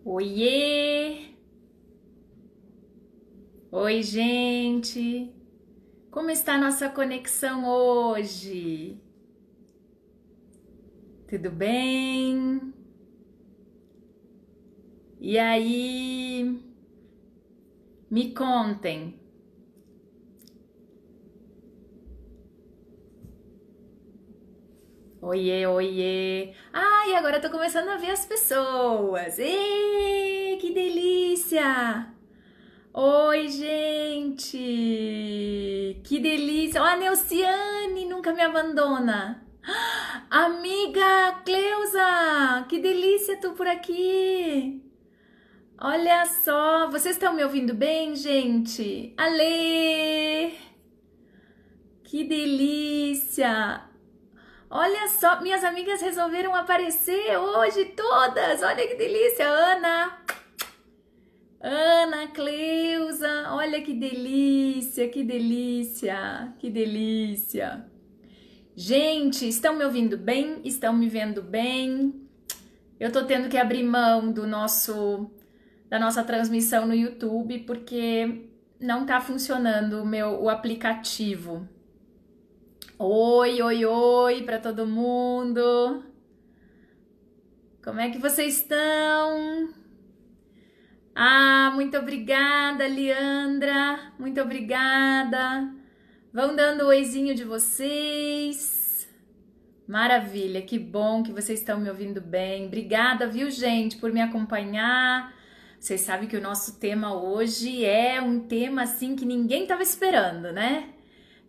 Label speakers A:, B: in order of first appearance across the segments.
A: Oiê! Oi, gente! Como está a nossa conexão hoje? Tudo bem? E aí? Me contem. Oiê, oiê! Ai, agora eu tô começando a ver as pessoas! Ê, que delícia! Oi, gente! Que delícia! Ó, a Neuciane nunca me abandona! Amiga Cleusa! Que delícia tu por aqui! Olha só! Vocês estão me ouvindo bem, gente? Alê! Que delícia! Olha só, minhas amigas resolveram aparecer hoje todas! Olha que delícia! Ana Cleusa, olha que delícia, que delícia, que delícia. Gente, estão me ouvindo bem? Estão me vendo bem? Eu tô tendo que abrir mão da nossa transmissão no YouTube porque não tá funcionando o aplicativo. Oi, oi, oi para todo mundo. Como é que vocês estão? Ah, muito obrigada, Leandra. Muito obrigada. Vão dando o oizinho de vocês. Maravilha, que bom que vocês estão me ouvindo bem. Obrigada, viu, gente, por me acompanhar. Vocês sabem que o nosso tema hoje é um tema assim que ninguém estava esperando, né?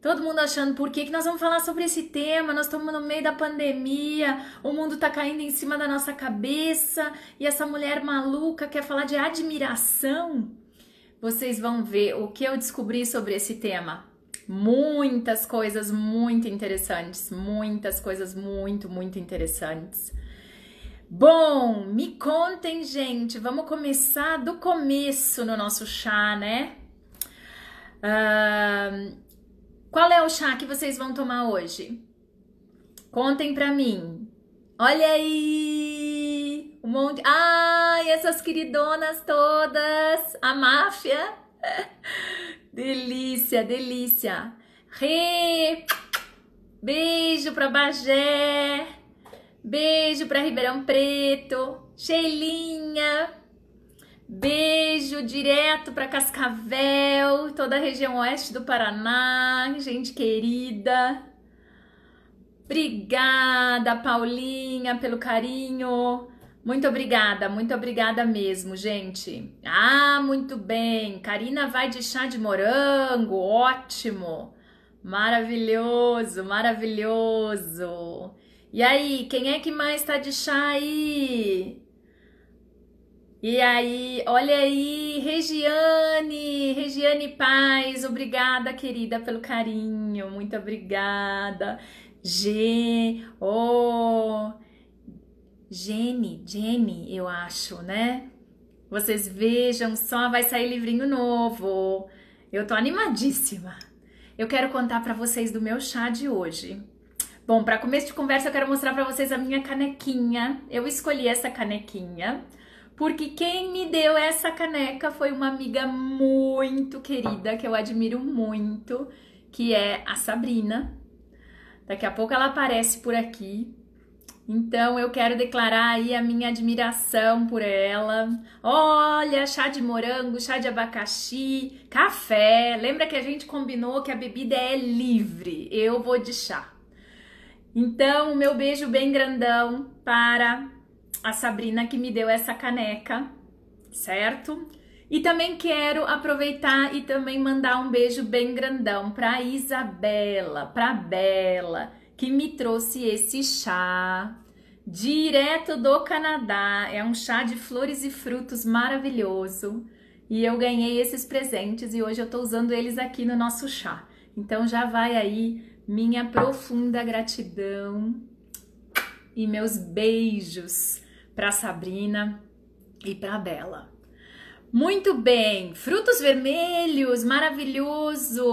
A: Todo mundo achando por que nós vamos falar sobre esse tema, nós estamos no meio da pandemia, o mundo tá caindo em cima da nossa cabeça e essa mulher maluca quer falar de admiração. Vocês vão ver o que eu descobri sobre esse tema. Muitas coisas muito interessantes, muitas coisas muito interessantes. Bom, me contem, gente, vamos começar do começo no nosso chá, né? Qual é o chá que vocês vão tomar hoje? Contem pra mim. Olha aí! Um monte. Ai, essas queridonas todas! A máfia! Delícia, delícia! Rê! Beijo pra Bagé! Beijo pra Ribeirão Preto! Sheilinha! Beijo direto para Cascavel, toda a região oeste do Paraná, gente querida. Obrigada, Paulinha, pelo carinho. Muito obrigada mesmo, gente. Ah, muito bem. Karina vai de chá de morango, ótimo. Maravilhoso, maravilhoso. E aí, quem é que mais tá de chá aí? E aí, olha aí, Regiane Paz, obrigada, querida, pelo carinho, muito obrigada. Jenny, eu acho, né? Vocês vejam só, vai sair livrinho novo. Eu tô animadíssima. Eu quero contar pra vocês do meu chá de hoje. Bom, para começo de conversa, eu quero mostrar pra vocês a minha canequinha. Eu escolhi essa canequinha porque quem me deu essa caneca foi uma amiga muito querida, que eu admiro muito, que é a Sabrina. Daqui a pouco ela aparece por aqui. Então eu quero declarar aí a minha admiração por ela. Olha, chá de morango, chá de abacaxi, café. Lembra que a gente combinou que a bebida é livre? Eu vou de chá. Então, o meu beijo bem grandão para a Sabrina que me deu essa caneca, certo? E também quero aproveitar e também mandar um beijo bem grandão para Isabela, para Bela, que me trouxe esse chá direto do Canadá. É um chá de flores e frutos maravilhoso. E eu ganhei esses presentes e hoje eu tô usando eles aqui no nosso chá. Então já vai aí minha profunda gratidão e meus beijos para Sabrina e para Bela. Muito bem, frutos vermelhos, maravilhoso,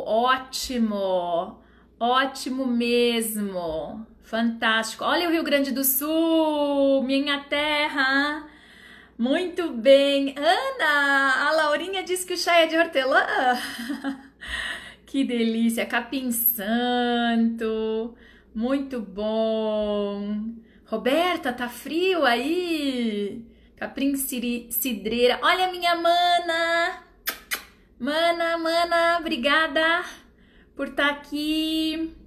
A: ótimo, ótimo mesmo, fantástico. Olha o Rio Grande do Sul, minha terra, Muito bem. Ana, a Laurinha disse que o chá é de hortelã. Que delícia. Capim santo. Muito bom. Roberta, tá frio aí? Capim cidreira. Olha a minha mana. Mana, obrigada por estar aqui.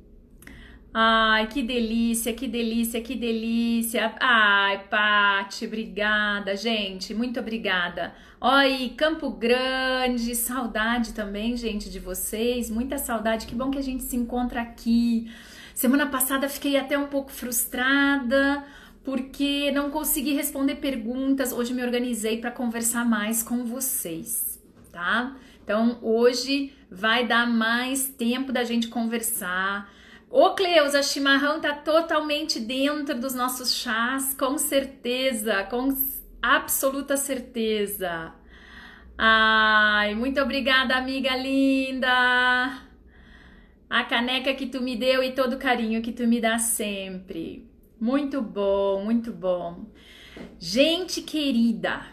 A: Ai, que delícia, que delícia, que delícia. Ai, Pati, obrigada, gente, muito obrigada. Oi, Campo Grande, saudade também, gente, de vocês, muita saudade. Que bom que a gente se encontra aqui. Semana passada fiquei até um pouco frustrada, porque não consegui responder perguntas. Hoje me organizei para conversar mais com vocês, tá? Então, hoje vai dar mais tempo da gente conversar. Ô Cleusa, chimarrão tá totalmente dentro dos nossos chás, com certeza, com absoluta certeza. Ai, muito obrigada, amiga linda. A caneca que tu me deu e todo o carinho que tu me dá sempre. Muito bom, muito bom. Gente querida,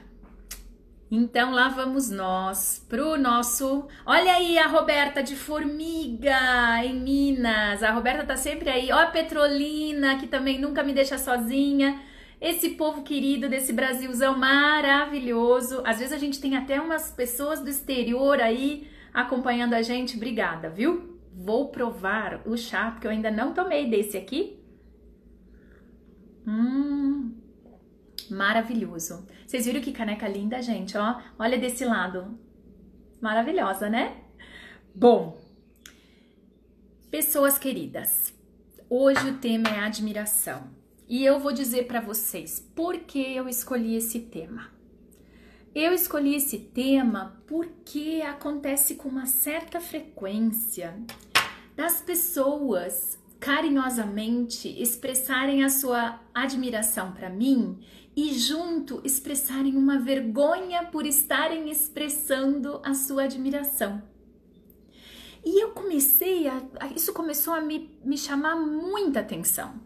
A: então lá vamos nós pro nosso... Olha aí a Roberta de Formiga, em Minas. A Roberta tá sempre aí. Ó a Petrolina, que também nunca me deixa sozinha. Esse povo querido desse Brasilzão maravilhoso. Às vezes a gente tem até umas pessoas do exterior aí acompanhando a gente. Obrigada, viu? Vou provar o chá, porque eu ainda não tomei desse aqui. Maravilhoso. Vocês viram que caneca linda, gente, ó? Olha desse lado. Maravilhosa, né? Bom, pessoas queridas, hoje o tema é admiração. E eu vou dizer para vocês por que eu escolhi esse tema. Eu escolhi esse tema porque acontece com uma certa frequência das pessoas carinhosamente expressarem a sua admiração para mim e junto expressarem uma vergonha por estarem expressando a sua admiração. E eu comecei isso começou a me chamar muita atenção.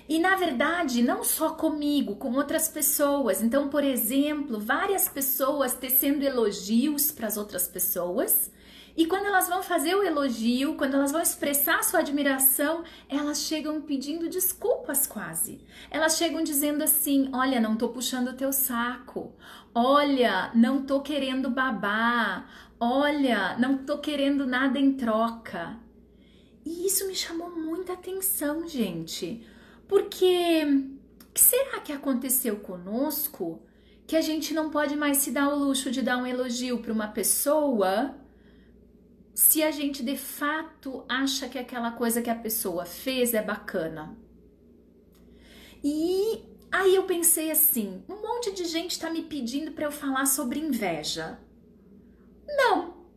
A: E na verdade, não só comigo, com outras pessoas. Então, por exemplo, várias pessoas tecendo elogios para as outras pessoas. E quando elas vão fazer o elogio, quando elas vão expressar sua admiração, elas chegam pedindo desculpas quase. Elas chegam dizendo assim, olha, não tô puxando o teu saco. Olha, não tô querendo babar. Olha, não tô querendo nada em troca. E isso me chamou muita atenção, gente. Porque, o que será que aconteceu conosco que a gente não pode mais se dar o luxo de dar um elogio para uma pessoa se a gente de fato acha que aquela coisa que a pessoa fez é bacana? E aí eu pensei assim, um monte de gente tá me pedindo para eu falar sobre inveja. Não,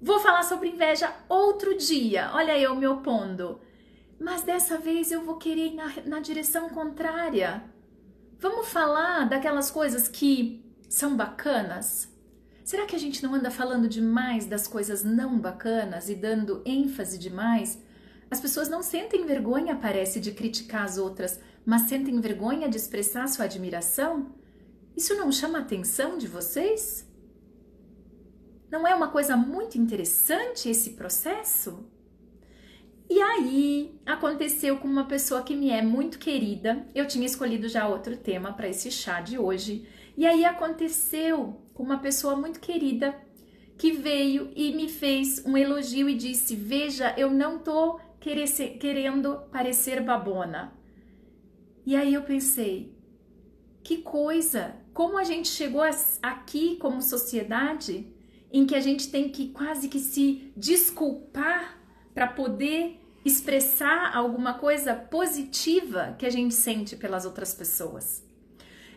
A: vou falar sobre inveja outro dia, olha eu me opondo. Mas dessa vez eu vou querer ir na direção contrária. Vamos falar daquelas coisas que são bacanas? Será que a gente não anda falando demais das coisas não bacanas e dando ênfase demais? As pessoas não sentem vergonha, parece, de criticar as outras, mas sentem vergonha de expressar sua admiração? Isso não chama a atenção de vocês? Não é uma coisa muito interessante esse processo? E aí, aconteceu com uma pessoa que me é muito querida. Eu tinha escolhido já outro tema para esse chá de hoje. E aí aconteceu com uma pessoa muito querida que veio e me fez um elogio e disse, veja, eu não tô querendo parecer babona. E aí eu pensei, que coisa, como a gente chegou aqui como sociedade, em que a gente tem que quase que se desculpar para poder expressar alguma coisa positiva que a gente sente pelas outras pessoas.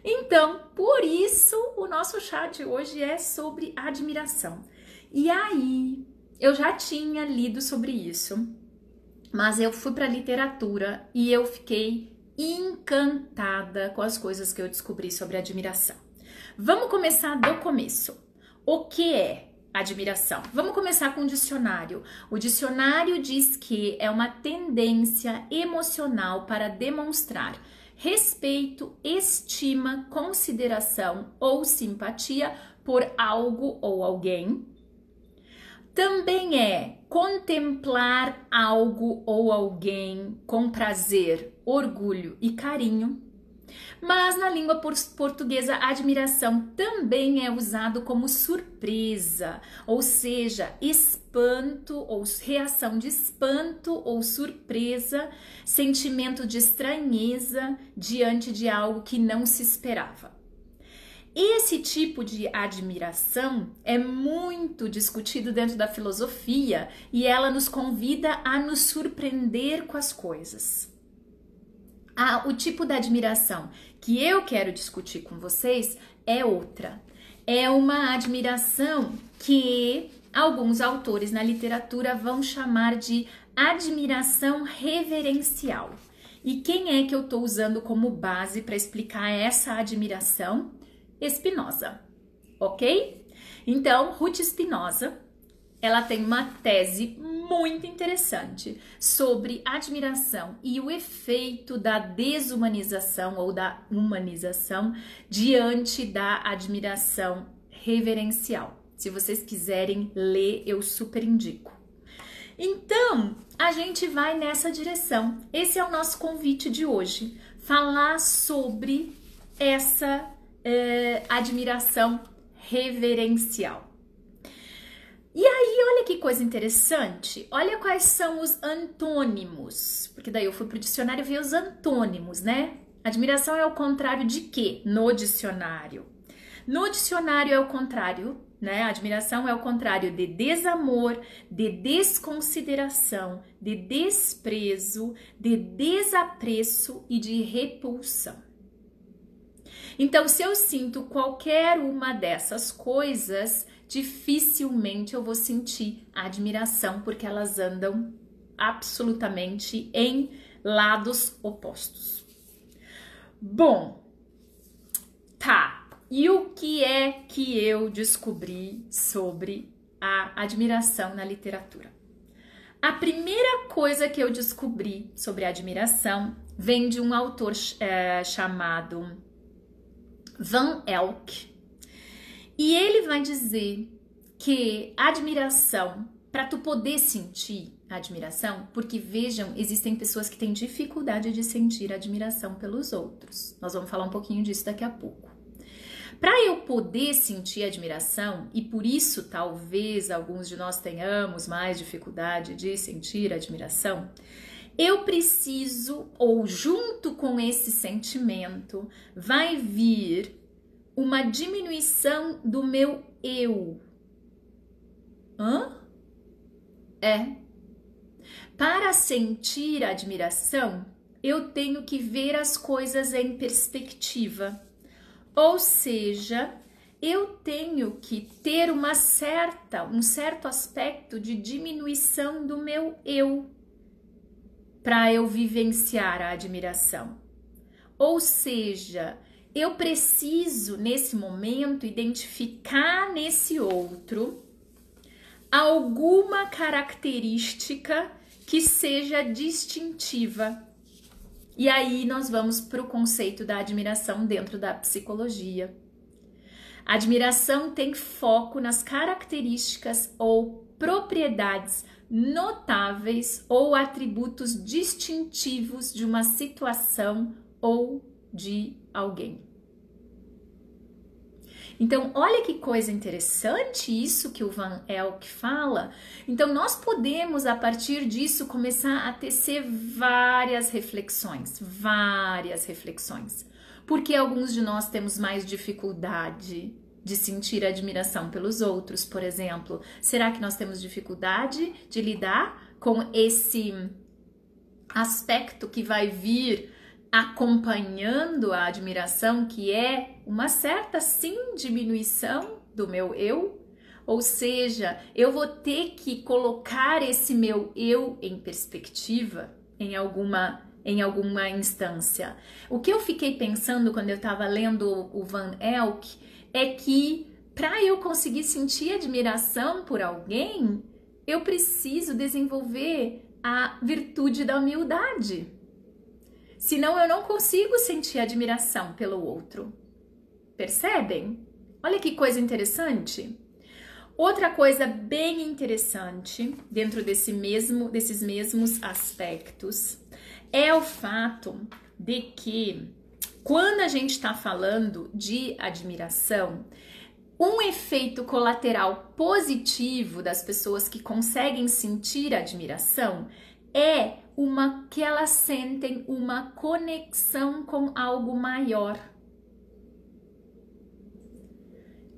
A: Então, por isso, o nosso chá de hoje é sobre admiração. E aí, eu já tinha lido sobre isso, mas eu fui para a literatura e eu fiquei encantada com as coisas que eu descobri sobre admiração. Vamos começar do começo. O que é admiração? Vamos começar com o dicionário. O dicionário diz que é uma tendência emocional para demonstrar respeito, estima, consideração ou simpatia por algo ou alguém. Também é contemplar algo ou alguém com prazer, orgulho e carinho. Mas na língua portuguesa, admiração também é usado como surpresa, ou seja, espanto ou reação de espanto ou surpresa, sentimento de estranheza diante de algo que não se esperava. Esse tipo de admiração é muito discutido dentro da filosofia e ela nos convida a nos surpreender com as coisas. O tipo de admiração que eu quero discutir com vocês é outra. É uma admiração que alguns autores na literatura vão chamar de admiração reverencial. E quem é que eu estou usando como base para explicar essa admiração? Spinoza, ok? Então, Ruth Spinoza, ela tem uma tese muito interessante sobre admiração e o efeito da desumanização ou da humanização diante da admiração reverencial. Se vocês quiserem ler, eu super indico. Então, a gente vai nessa direção. Esse é o nosso convite de hoje, falar sobre essa admiração reverencial. E aí, olha que coisa interessante, olha quais são os antônimos, porque daí eu fui pro dicionário ver os antônimos, né? Admiração é o contrário de quê? No dicionário. No dicionário é o contrário, né? Admiração é o contrário de desamor, de desconsideração, de desprezo, de desapreço e de repulsão. Então, se eu sinto qualquer uma dessas coisas, dificilmente eu vou sentir admiração, porque elas andam absolutamente em lados opostos. Bom, tá. E o que é que eu descobri sobre a admiração na literatura? A primeira coisa que eu descobri sobre a admiração vem de um autor chamado Van Elk, e ele vai dizer que admiração, para tu poder sentir admiração, porque vejam, existem pessoas que têm dificuldade de sentir admiração pelos outros. Nós vamos falar um pouquinho disso daqui a pouco. Para eu poder sentir admiração, e por isso talvez alguns de nós tenhamos mais dificuldade de sentir admiração, eu preciso, ou junto com esse sentimento, vai vir uma diminuição do meu eu. Para sentir admiração, eu tenho que ver as coisas em perspectiva. Ou seja, eu tenho que ter um certo aspecto de diminuição do meu eu para eu vivenciar a admiração. Ou seja, eu preciso, nesse momento, identificar nesse outro alguma característica que seja distintiva. E aí nós vamos para o conceito da admiração dentro da psicologia. A admiração tem foco nas características ou propriedades notáveis ou atributos distintivos de uma situação ou de alguém. Então, olha que coisa interessante isso que o Van Elk fala. Então, nós podemos, a partir disso, começar a tecer várias reflexões. Porque alguns de nós temos mais dificuldade de sentir admiração pelos outros, por exemplo. Será que nós temos dificuldade de lidar com esse aspecto que vai vir acompanhando a admiração, que é uma certa, sim, diminuição do meu eu? Ou seja, eu vou ter que colocar esse meu eu em perspectiva em alguma instância. O que eu fiquei pensando quando eu estava lendo o Van Elk é que para eu conseguir sentir admiração por alguém, eu preciso desenvolver a virtude da humildade. Senão eu não consigo sentir admiração pelo outro. Percebem? Olha que coisa interessante. Outra coisa bem interessante dentro desses mesmos aspectos é o fato de que quando a gente está falando de admiração, um efeito colateral positivo das pessoas que conseguem sentir admiração é que elas sentem uma conexão com algo maior.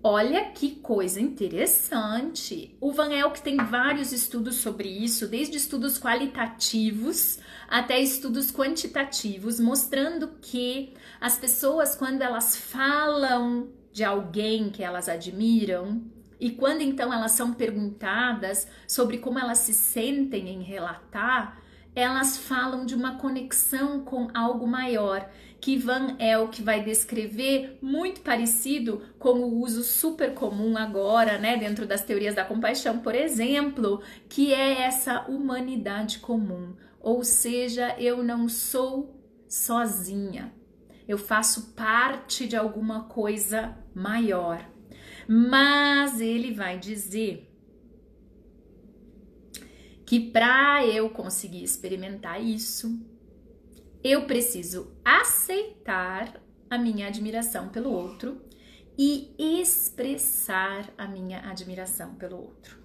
A: Olha que coisa interessante. O Van Elk tem vários estudos sobre isso, desde estudos qualitativos até estudos quantitativos, mostrando que as pessoas, quando elas falam de alguém que elas admiram, e quando então elas são perguntadas sobre como elas se sentem em relatar, elas falam de uma conexão com algo maior, que Van Elk vai descrever muito parecido com o uso super comum agora, né, dentro das teorias da compaixão, por exemplo, que é essa humanidade comum, ou seja, eu não sou sozinha, eu faço parte de alguma coisa maior. Mas ele vai dizer que para eu conseguir experimentar isso, eu preciso aceitar a minha admiração pelo outro e expressar a minha admiração pelo outro.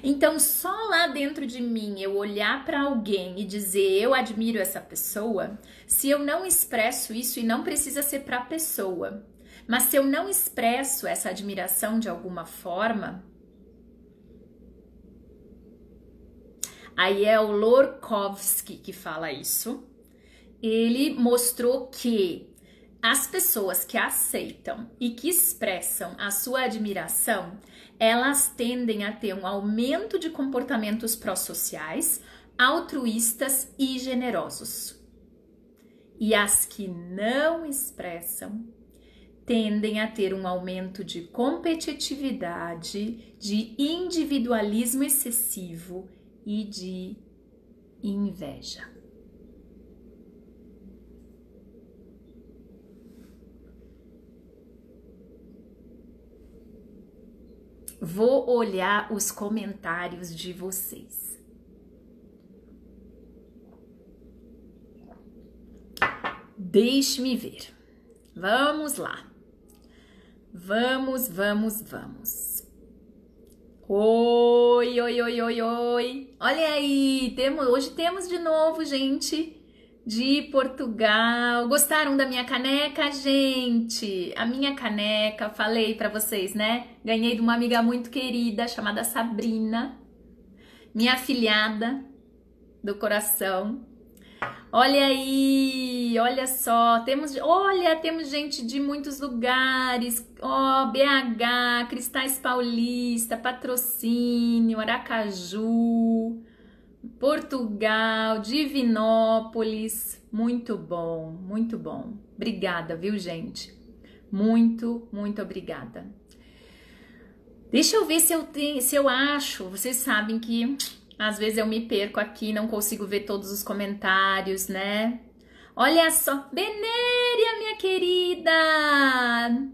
A: Então, só lá dentro de mim eu olhar para alguém e dizer eu admiro essa pessoa, se eu não expresso isso, e não precisa ser para a pessoa, mas se eu não expresso essa admiração de alguma forma, aí é o Lorkovsky que fala isso. Ele mostrou que as pessoas que aceitam e que expressam a sua admiração, elas tendem a ter um aumento de comportamentos pró-sociais, altruístas e generosos. E as que não expressam tendem a ter um aumento de competitividade, de individualismo excessivo e de inveja. Vou olhar os comentários de vocês. Deixe-me ver. Vamos lá. Vamos. Oi. Olha aí, hoje temos de novo gente de Portugal. Gostaram da minha caneca, gente? A minha caneca, falei pra vocês, né? Ganhei de uma amiga muito querida chamada Sabrina, minha afilhada do coração. Olha aí, olha só, temos gente de muitos lugares, BH, Cristais Paulista, Patrocínio, Aracaju, Portugal, Divinópolis, muito bom, muito bom. Obrigada, viu, gente? Muito obrigada. Deixa eu ver se eu acho, vocês sabem que às vezes eu me perco aqui, não consigo ver todos os comentários, né? Olha só, Benéria, minha querida!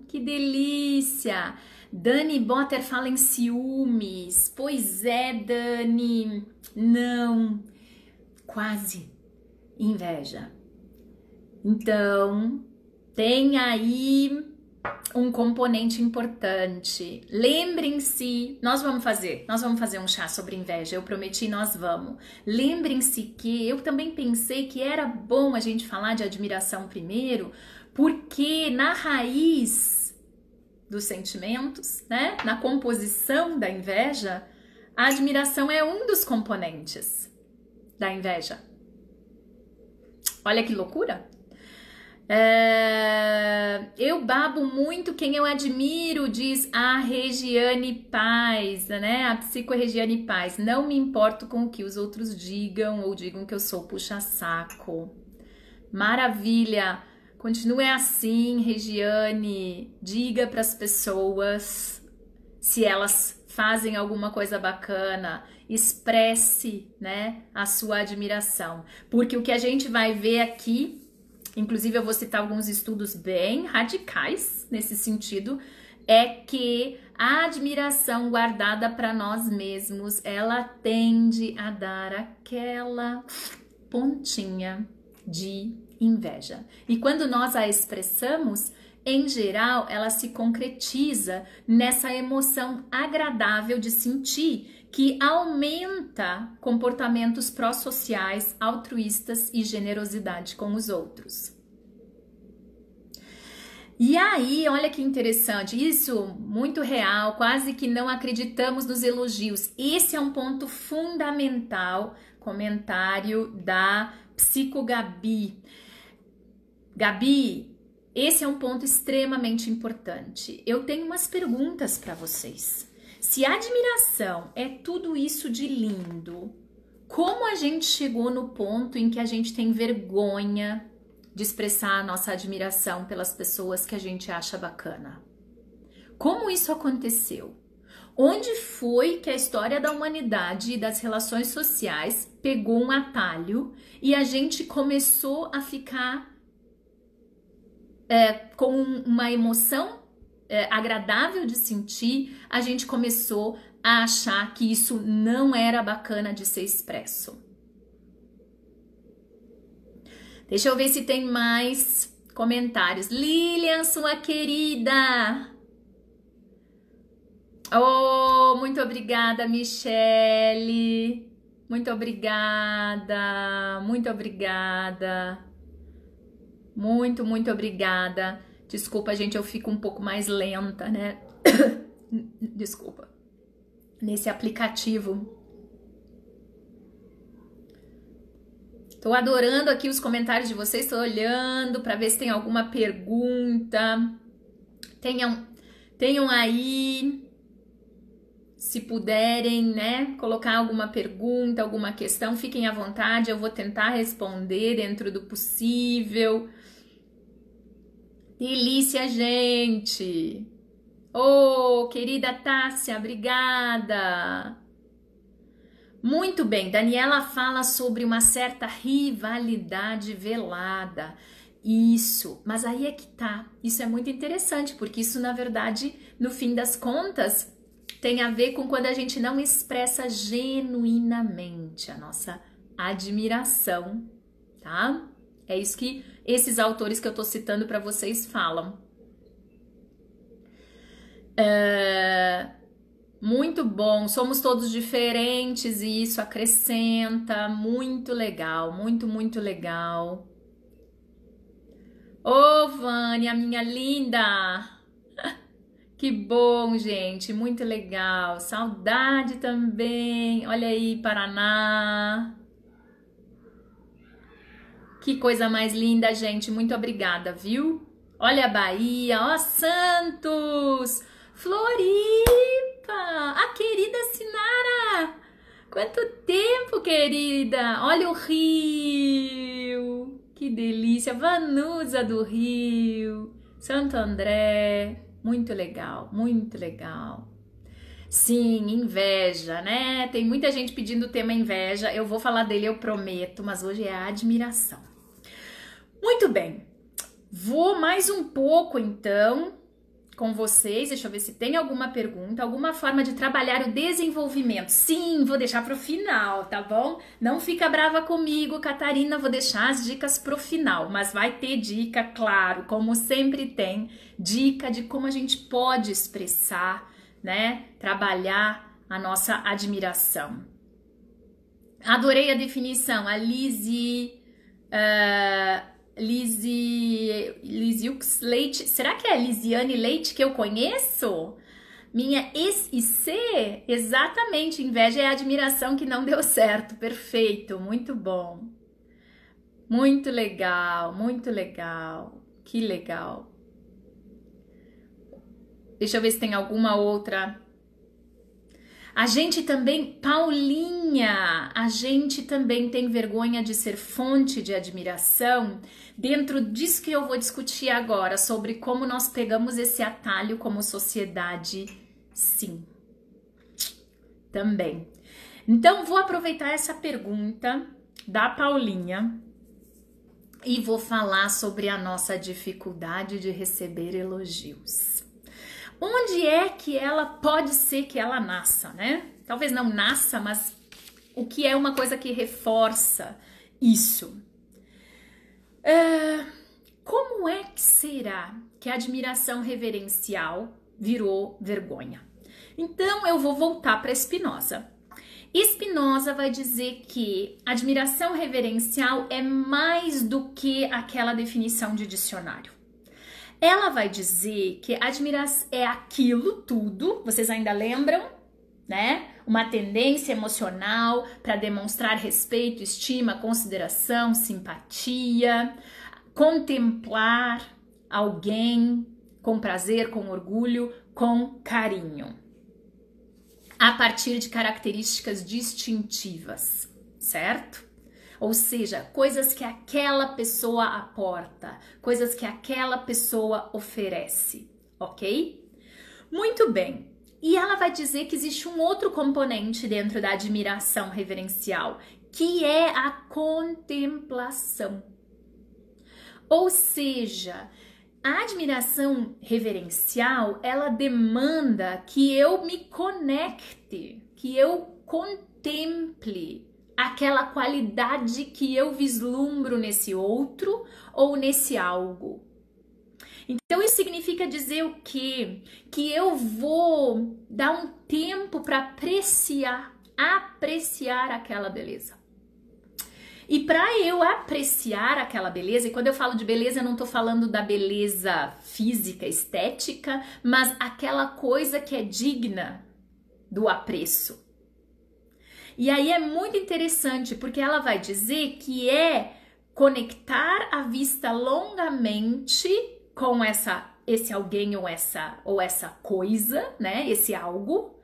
A: Que delícia! Dani Botter fala em ciúmes. Pois é, Dani. Não, quase inveja. Então, tem aí um componente importante. Lembrem-se, nós vamos fazer um chá sobre inveja, eu prometi, nós vamos. Lembrem-se que eu também pensei que era bom a gente falar de admiração primeiro, porque na raiz dos sentimentos, né, na composição da inveja, a admiração é um dos componentes da inveja. Olha que loucura! Eu babo muito quem eu admiro, diz a Regiane Paz, né? A psico-Regiane Paz. Não me importo com o que os outros digam ou digam que eu sou puxa-saco. Maravilha! Continue assim, Regiane. Diga para as pessoas se elas fazem alguma coisa bacana. Expresse, né, a sua admiração. Porque o que a gente vai ver aqui, inclusive eu vou citar alguns estudos bem radicais nesse sentido, é que a admiração guardada para nós mesmos, ela tende a dar aquela pontinha de inveja. E quando nós a expressamos, em geral, ela se concretiza nessa emoção agradável de sentir, que aumenta comportamentos pró-sociais, altruístas e generosidade com os outros. E aí, olha que interessante, isso muito real, quase que não acreditamos nos elogios. Esse é um ponto fundamental, comentário da Psico Gabi. Gabi, esse é um ponto extremamente importante. Eu tenho umas perguntas para vocês. Se a admiração é tudo isso de lindo, como a gente chegou no ponto em que a gente tem vergonha de expressar a nossa admiração pelas pessoas que a gente acha bacana? Como isso aconteceu? Onde foi que a história da humanidade e das relações sociais pegou um atalho e a gente começou a ficar com uma emoção agradável de sentir, a gente começou a achar que isso não era bacana de ser expresso? Deixa eu ver se tem mais comentários. Lilian, sua querida! Oh, muito obrigada, Michele! Muito obrigada! Muito obrigada! Muito, muito obrigada. Desculpa, gente, eu fico um pouco mais lenta, né? Desculpa. Nesse aplicativo. Tô adorando aqui os comentários de vocês, tô olhando para ver se tem alguma pergunta. Tenham aí, se puderem, né, colocar alguma pergunta, alguma questão, fiquem à vontade, eu vou tentar responder dentro do possível. Delícia, gente! Oh, querida Tássia, obrigada! Muito bem, Daniela fala sobre uma certa rivalidade velada. Isso, mas aí é que tá. Isso é muito interessante, porque isso, na verdade, no fim das contas, tem a ver com quando a gente não expressa genuinamente a nossa admiração, tá? É isso que esses autores que eu tô citando para vocês falam. Muito bom, somos todos diferentes e isso acrescenta, muito legal, muito, muito legal. Ô, Vânia, minha linda! Que bom, gente, muito legal. Saudade também. Olha aí, Paraná. Que coisa mais linda, gente. Muito obrigada, viu? Olha a Bahia, ó Santos, Floripa, a querida Sinara. Quanto tempo, querida. Olha o Rio. Que delícia. Vanusa do Rio, Santo André. Muito legal, muito legal. Sim, inveja, né? Tem muita gente pedindo o tema inveja. Eu vou falar dele, eu prometo, mas hoje é a admiração. Muito bem. Vou mais um pouco, então, com vocês. Deixa eu ver se tem alguma pergunta, alguma forma de trabalhar o desenvolvimento. Sim, vou deixar pro final, tá bom? Não fica brava comigo, Catarina, vou deixar as dicas pro final, mas vai ter dica, claro, como sempre tem, dica de como a gente pode expressar, né? Trabalhar a nossa admiração. Adorei a definição, a Lisiux Leite, será que é a Lisiane Leite que eu conheço? Minha ex-IC? Exatamente, inveja é a admiração que não deu certo, perfeito, muito bom. Muito legal, que legal. Deixa eu ver se tem alguma outra. A gente também, Paulinha, a gente também tem vergonha de ser fonte de admiração dentro disso que eu vou discutir agora, sobre como nós pegamos esse atalho como sociedade, sim, também. Então, vou aproveitar essa pergunta da Paulinha e vou falar sobre a nossa dificuldade de receber elogios. Onde é que ela pode ser que ela nasça, né? Talvez não nasça, mas o que é uma coisa que reforça isso? Como é que será que a admiração reverencial virou vergonha? Então eu vou voltar para Spinoza. Spinoza vai dizer que admiração reverencial é mais do que aquela definição de dicionário. Ela vai dizer que admiração é aquilo tudo, vocês ainda lembram, né? Uma tendência emocional para demonstrar respeito, estima, consideração, simpatia, contemplar alguém com prazer, com orgulho, com carinho, a partir de características distintivas, certo? Ou seja, coisas que aquela pessoa aporta, coisas que aquela pessoa oferece, ok? Muito bem. E ela vai dizer que existe um outro componente dentro da admiração reverencial, que é a contemplação. Ou seja, a admiração reverencial, ela demanda que eu me conecte, que eu contemple aquela qualidade que eu vislumbro nesse outro ou nesse algo. Então isso significa dizer o quê? Que eu vou dar um tempo para apreciar aquela beleza. E para eu apreciar aquela beleza, e quando eu falo de beleza, eu não estou falando da beleza física, estética, mas aquela coisa que é digna do apreço. E aí é muito interessante, porque ela vai dizer que é conectar a vista longamente com esse alguém ou essa coisa, né? Esse algo,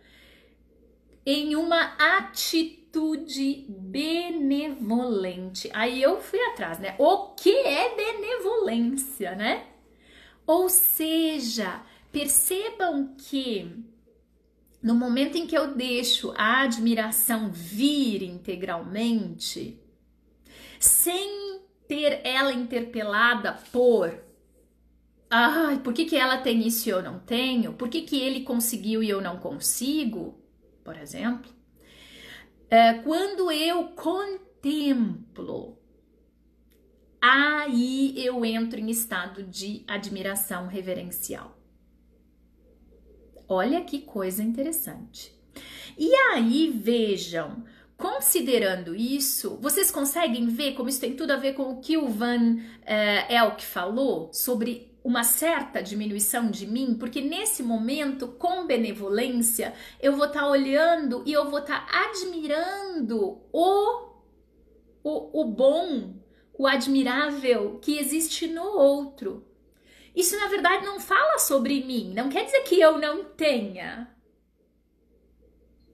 A: em uma atitude benevolente. Aí eu fui atrás, né? O que é benevolência, né? Ou seja, percebam que no momento em que eu deixo a admiração vir integralmente, sem ter ela interpelada por por que ela tem isso e eu não tenho? Por que ele conseguiu e eu não consigo? Por exemplo, quando eu contemplo, aí eu entro em estado de admiração reverencial. Olha que coisa interessante. E aí, vejam, considerando isso, vocês conseguem ver como isso tem tudo a ver com o que o Van Elk falou sobre uma certa diminuição de mim? Porque nesse momento, com benevolência, eu vou estar olhando e eu vou estar admirando o bom, o admirável que existe no outro. Isso, na verdade, não fala sobre mim. Não quer dizer que eu não tenha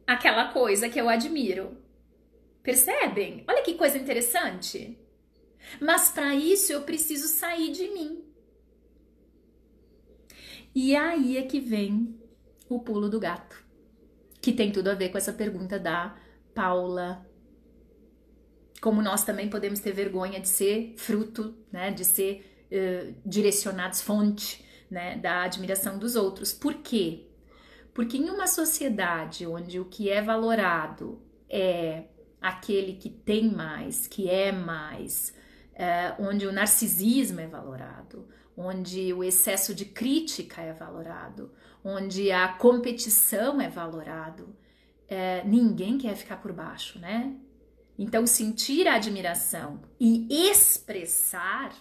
A: aquela coisa que eu admiro. Percebem? Olha que coisa interessante. Mas para isso eu preciso sair de mim. E aí é que vem o pulo do gato, que tem tudo a ver com essa pergunta da Paula. Como nós também podemos ter vergonha de ser fruto, né, de ser direcionados, fonte, né, da admiração dos outros. Por quê? Porque em uma sociedade onde o que é valorado é aquele que tem mais, que é mais, onde o narcisismo é valorado, onde o excesso de crítica é valorado, onde a competição é valorado, ninguém quer ficar por baixo, né? Então, sentir a admiração e expressar,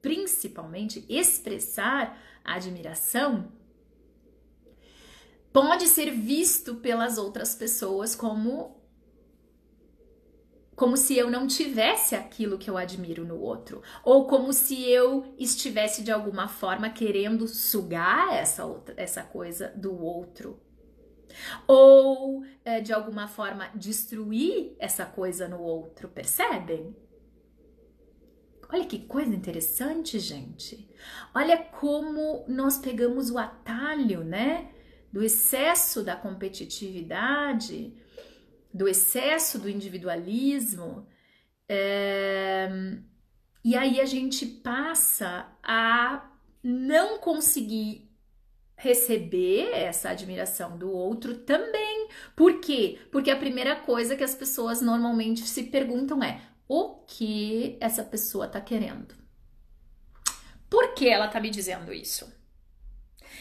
A: principalmente expressar a admiração, pode ser visto pelas outras pessoas como se eu não tivesse aquilo que eu admiro no outro, ou como se eu estivesse de alguma forma querendo sugar essa coisa do outro. ou de alguma forma destruir essa coisa no outro, percebem? Olha que coisa interessante, gente. Olha como nós pegamos o atalho, né? Do excesso da competitividade, do excesso do individualismo, e aí a gente passa a não conseguir receber essa admiração do outro também. Por quê? Porque a primeira coisa que as pessoas normalmente se perguntam é: o que essa pessoa tá querendo? Por que ela tá me dizendo isso?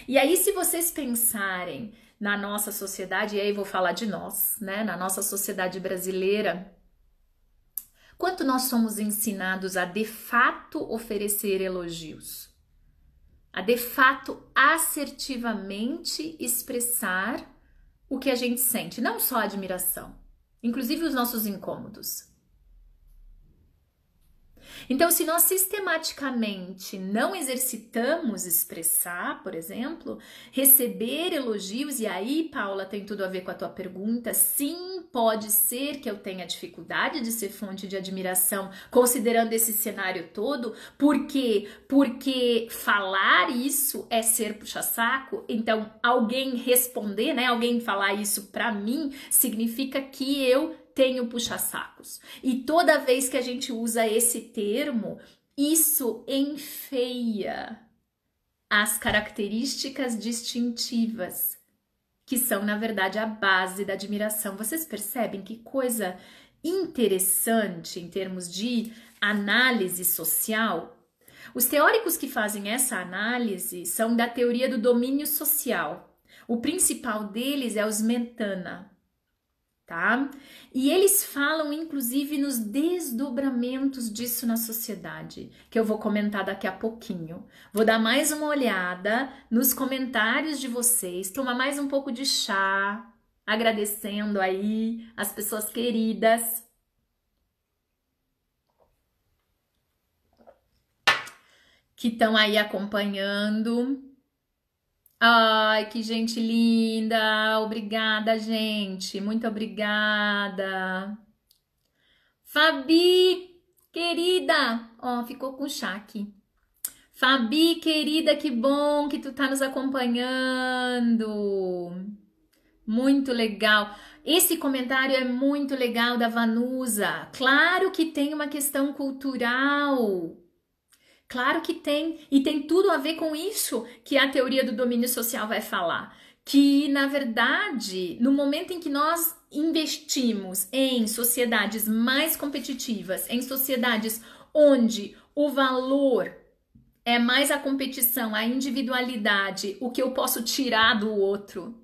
A: E aí, se vocês pensarem na nossa sociedade, e aí vou falar de nós, né? Na nossa sociedade brasileira, quanto nós somos ensinados a de fato oferecer elogios, a de fato assertivamente expressar o que a gente sente, não só a admiração, inclusive os nossos incômodos. Então, se nós sistematicamente não exercitamos expressar, por exemplo, receber elogios, e aí, Paula, tem tudo a ver com a tua pergunta, sim, pode ser que eu tenha dificuldade de ser fonte de admiração, considerando esse cenário todo, por quê? Porque falar isso é ser puxa-saco, então alguém responder, né, alguém falar isso pra mim, significa que eu tenho puxa-sacos. E toda vez que a gente usa esse termo, isso enfeia as características distintivas, que são, na verdade, a base da admiração. Vocês percebem que coisa interessante em termos de análise social? Os teóricos que fazem essa análise são da teoria do domínio social. O principal deles é o Smetana. Tá? E eles falam, inclusive, nos desdobramentos disso na sociedade, que eu vou comentar daqui a pouquinho. Vou dar mais uma olhada nos comentários de vocês, tomar mais um pouco de chá, agradecendo aí as pessoas queridas. Que estão aí acompanhando. Ai, que gente linda! Obrigada, gente. Muito obrigada. Fabi, querida! Ó, ficou com chá aqui. Fabi, querida, que bom que tu tá nos acompanhando. Muito legal. Esse comentário é muito legal da Vanusa. Claro que tem uma questão cultural. Claro que tem, e tem tudo a ver com isso que a teoria do domínio social vai falar. Que, na verdade, no momento em que nós investimos em sociedades mais competitivas, em sociedades onde o valor é mais a competição, a individualidade, o que eu posso tirar do outro,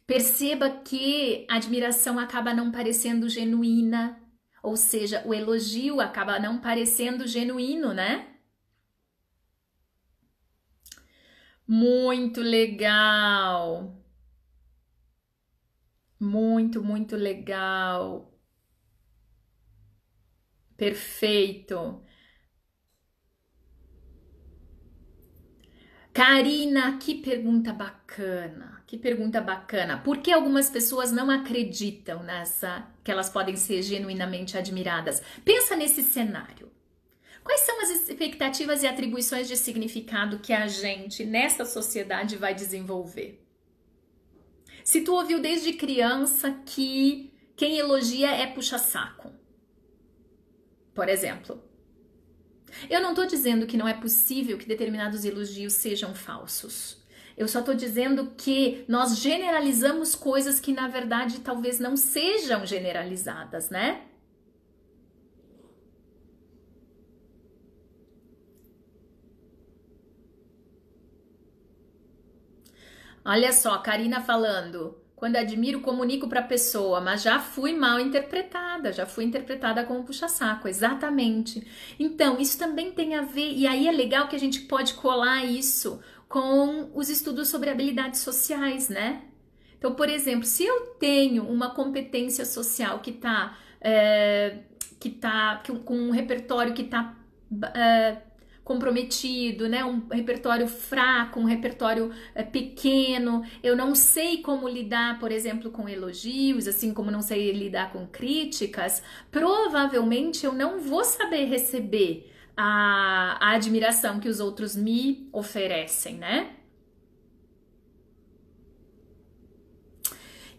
A: perceba que a admiração acaba não parecendo genuína. Ou seja, o elogio acaba não parecendo genuíno, né? Muito legal. Muito, muito legal. Perfeito. Karina, que pergunta bacana. Que pergunta bacana. Por que algumas pessoas não acreditam nessa que elas podem ser genuinamente admiradas? Pensa nesse cenário. Quais são as expectativas e atribuições de significado que a gente, nessa sociedade, vai desenvolver? Se tu ouviu desde criança que quem elogia é puxa-saco, por exemplo, eu não estou dizendo que não é possível que determinados elogios sejam falsos. Eu só estou dizendo que nós generalizamos coisas que, na verdade, talvez não sejam generalizadas, né? Olha só, a Karina falando, quando admiro, comunico para a pessoa, mas já fui mal interpretada, já fui interpretada como puxa-saco, exatamente. Então, isso também tem a ver, e aí é legal que a gente pode colar isso com os estudos sobre habilidades sociais, né? Então, por exemplo, se eu tenho uma competência social que tá com um repertório que tá comprometido, né? Um repertório fraco, um repertório pequeno. Eu não sei como lidar, por exemplo, com elogios, assim como não sei lidar com críticas. Provavelmente eu não vou saber receber a admiração que os outros me oferecem, né?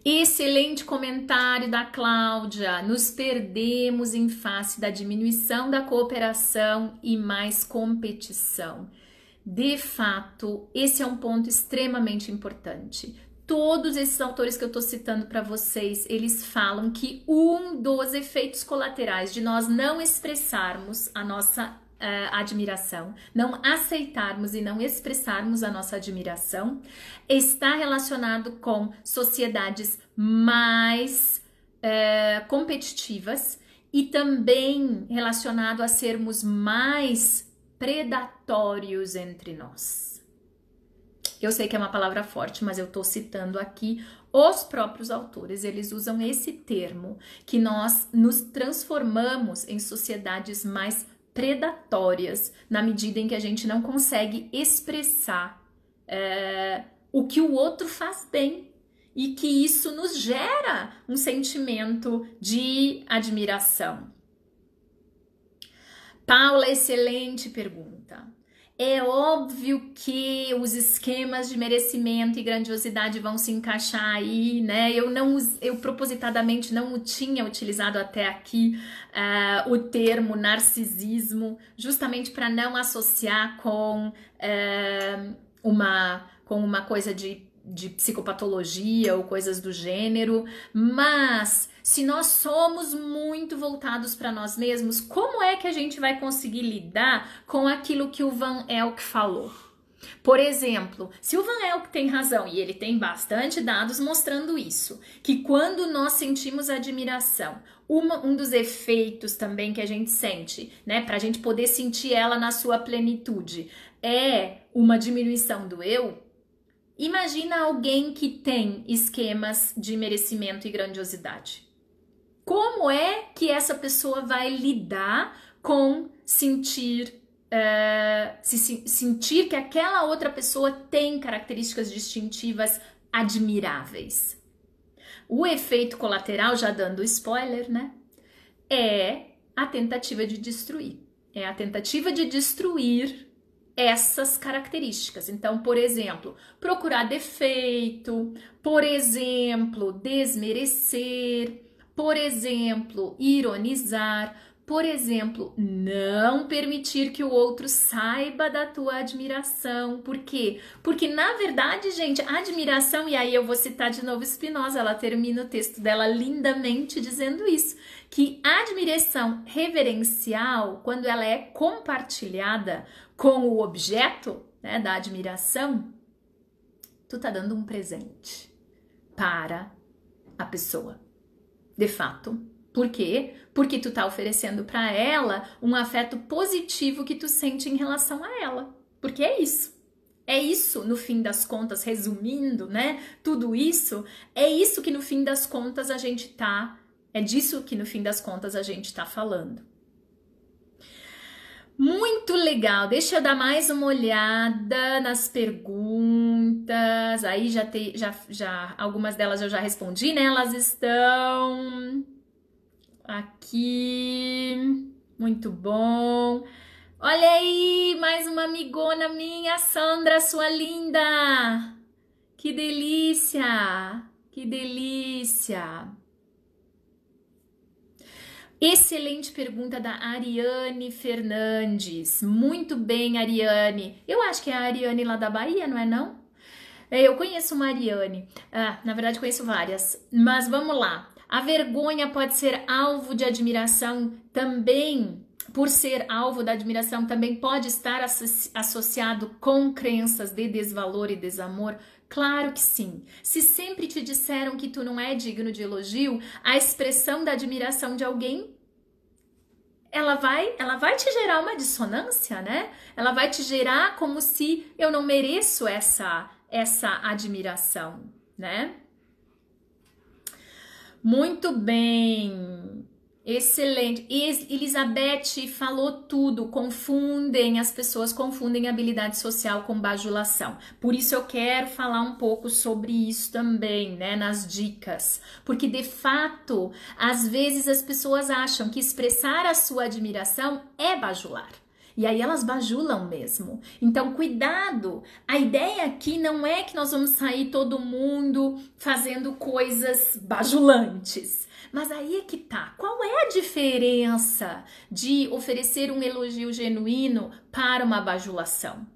A: Excelente comentário da Cláudia. Nos perdemos em face da diminuição da cooperação e mais competição. De fato, esse é um ponto extremamente importante. Todos esses autores que eu estou citando para vocês, eles falam que um dos efeitos colaterais de nós não expressarmos a nossa admiração, não aceitarmos e não expressarmos a nossa admiração, está relacionado com sociedades mais competitivas e também relacionado a sermos mais predatórios entre nós. Eu sei que é uma palavra forte, mas eu estou citando aqui os próprios autores. Eles usam esse termo, que nós nos transformamos em sociedades mais predatórias, na medida em que a gente não consegue expressar o que o outro faz bem e que isso nos gera um sentimento de admiração. Paula, excelente pergunta. É óbvio que os esquemas de merecimento e grandiosidade vão se encaixar aí, né? Eu propositadamente não tinha utilizado até aqui o termo narcisismo, justamente para não associar com uma coisa de psicopatologia ou coisas do gênero, mas se nós somos muito voltados para nós mesmos, como é que a gente vai conseguir lidar com aquilo que o Van Elk falou? Por exemplo, se o Van Elk tem razão, e ele tem bastante dados mostrando isso, que quando nós sentimos admiração, um dos efeitos também que a gente sente, né, para a gente poder sentir ela na sua plenitude, é uma diminuição do eu. Imagina alguém que tem esquemas de merecimento e grandiosidade. Como é que essa pessoa vai lidar com sentir que aquela outra pessoa tem características distintivas admiráveis? O efeito colateral, já dando spoiler, né? É a tentativa de destruir. É a tentativa de destruir essas características. Então, por exemplo, procurar defeito, por exemplo, desmerecer, por exemplo, ironizar, por exemplo, não permitir que o outro saiba da tua admiração. Por quê? Porque, na verdade, gente, a admiração, e aí eu vou citar de novo Spinoza, ela termina o texto dela lindamente dizendo isso, que a admiração reverencial, quando ela é compartilhada com o objeto, né, da admiração, tu tá dando um presente para a pessoa. De fato. Por quê? Porque tu tá oferecendo para ela um afeto positivo que tu sente em relação a ela. Porque é isso. É isso, no fim das contas, resumindo, né? Tudo isso, é isso que no fim das contas a gente tá... É disso que no fim das contas a gente tá falando. Muito legal, deixa eu dar mais uma olhada nas perguntas. Aí já algumas delas eu já respondi, né? Elas estão aqui. Muito bom. Olha aí, mais uma amigona minha, Sandra, sua linda. Que delícia, que delícia. Excelente pergunta da Ariane Fernandes. Muito bem, Ariane. Eu acho que é a Ariane lá da Bahia, não é não? Eu conheço uma Ariane. Na verdade conheço várias. Mas vamos lá. A vergonha pode ser alvo de admiração também. Por ser alvo da admiração, também pode estar associado com crenças de desvalor e desamor? Claro que sim. Se sempre te disseram que tu não é digno de elogio, a expressão da admiração de alguém, ela vai te gerar uma dissonância, né? Ela vai te gerar como se eu não mereço essa admiração, né? Muito bem. Excelente. Elizabeth falou tudo. As pessoas confundem habilidade social com bajulação. Por isso eu quero falar um pouco sobre isso também, né, nas dicas. Porque de fato, às vezes as pessoas acham que expressar a sua admiração é bajular. E aí elas bajulam mesmo. Então, cuidado. A ideia aqui não é que nós vamos sair todo mundo fazendo coisas bajulantes. Mas aí é que tá. Qual é a diferença de oferecer um elogio genuíno para uma bajulação?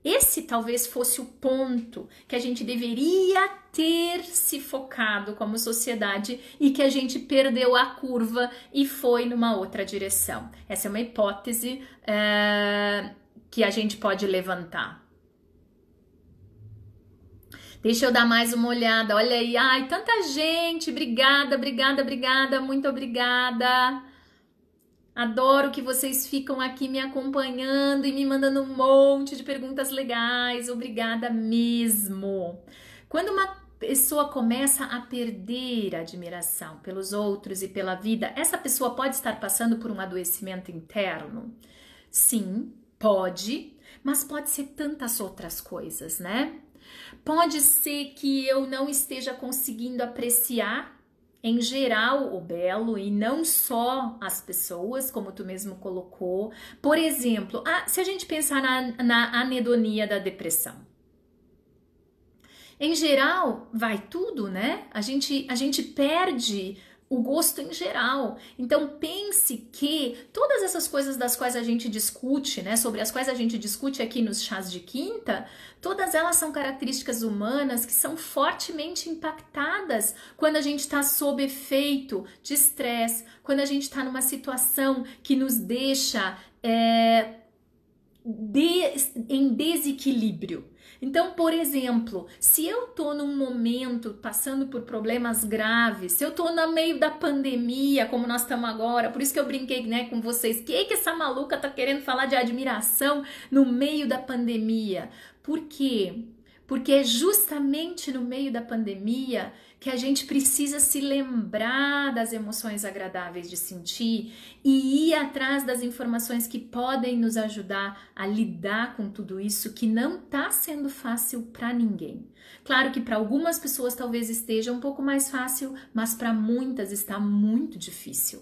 A: Esse talvez fosse o ponto que a gente deveria ter se focado como sociedade e que a gente perdeu a curva e foi numa outra direção. Essa é uma hipótese que a gente pode levantar. Deixa eu dar mais uma olhada. Olha aí, ai, tanta gente. Obrigada, obrigada, obrigada. Muito obrigada. Adoro que vocês ficam aqui me acompanhando e me mandando um monte de perguntas legais. Obrigada mesmo. Quando uma pessoa começa a perder a admiração pelos outros e pela vida, essa pessoa pode estar passando por um adoecimento interno? Sim, pode, mas pode ser tantas outras coisas, né? Pode ser que eu não esteja conseguindo apreciar em geral o belo e não só as pessoas, como tu mesmo colocou. Por exemplo, se a gente pensar na anedonia da depressão. Em geral, vai tudo, né? A gente perde o gosto em geral. Então pense que todas essas coisas das quais a gente discute, né, sobre as quais a gente discute aqui nos chás de quinta, todas elas são características humanas que são fortemente impactadas quando a gente está sob efeito de estresse, quando a gente está numa situação que nos deixa em desequilíbrio. Então, por exemplo, se eu tô num momento passando por problemas graves, se eu tô no meio da pandemia, como nós estamos agora, por isso que eu brinquei, né, com vocês, que essa maluca tá querendo falar de admiração no meio da pandemia? Por quê? Porque é justamente no meio da pandemia que a gente precisa se lembrar das emoções agradáveis de sentir e ir atrás das informações que podem nos ajudar a lidar com tudo isso que não está sendo fácil para ninguém. Claro que para algumas pessoas talvez esteja um pouco mais fácil, mas para muitas está muito difícil.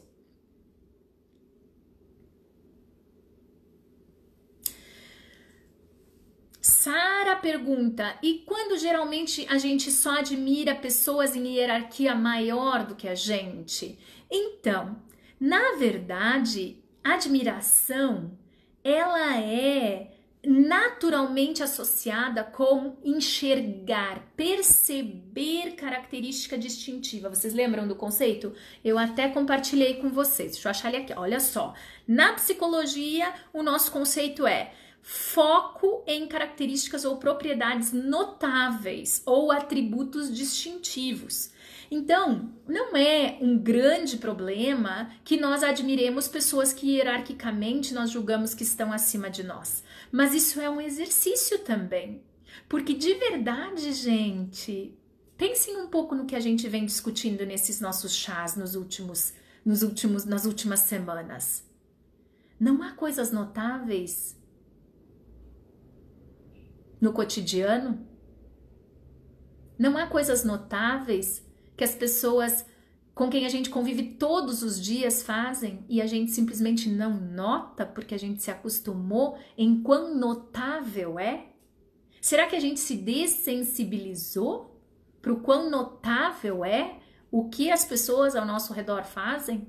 A: Sara pergunta, e quando geralmente a gente só admira pessoas em hierarquia maior do que a gente? Então, na verdade, admiração, ela é naturalmente associada com enxergar, perceber característica distintiva. Vocês lembram do conceito? Eu até compartilhei com vocês. Deixa eu achar ele aqui. Olha só, na psicologia, o nosso conceito é foco em características ou propriedades notáveis ou atributos distintivos. Então, não é um grande problema que nós admiremos pessoas que hierarquicamente nós julgamos que estão acima de nós. Mas isso é um exercício também. Porque de verdade, gente, pensem um pouco no que a gente vem discutindo nesses nossos chás nas últimas semanas. Não há coisas notáveis no cotidiano? Não há coisas notáveis que as pessoas com quem a gente convive todos os dias fazem e a gente simplesmente não nota porque a gente se acostumou em quão notável é? Será que a gente se dessensibilizou para o quão notável é o que as pessoas ao nosso redor fazem?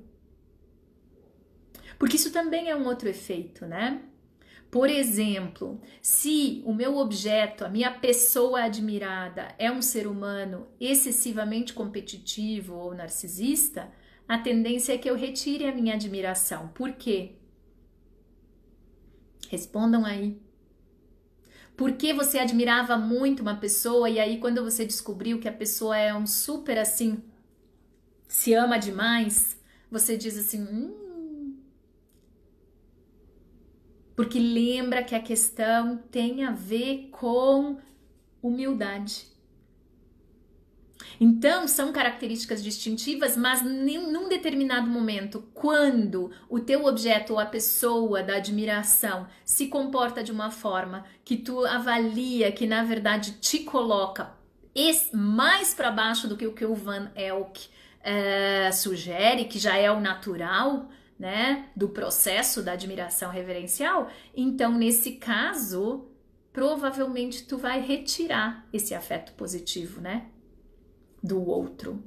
A: Porque isso também é um outro efeito, né? Por exemplo, se o meu objeto, a minha pessoa admirada é um ser humano excessivamente competitivo ou narcisista, a tendência é que eu retire a minha admiração. Por quê? Respondam aí. Por que você admirava muito uma pessoa e aí quando você descobriu que a pessoa é um super assim, se ama demais, você diz assim, porque lembra que a questão tem a ver com humildade. Então, são características distintivas, mas num determinado momento, quando o teu objeto ou a pessoa da admiração se comporta de uma forma que tu avalia que, na verdade, te coloca mais para baixo do que o Van Elk sugere, que já é o natural, né, do processo da admiração reverencial, então, nesse caso, provavelmente tu vai retirar esse afeto positivo, né, do outro.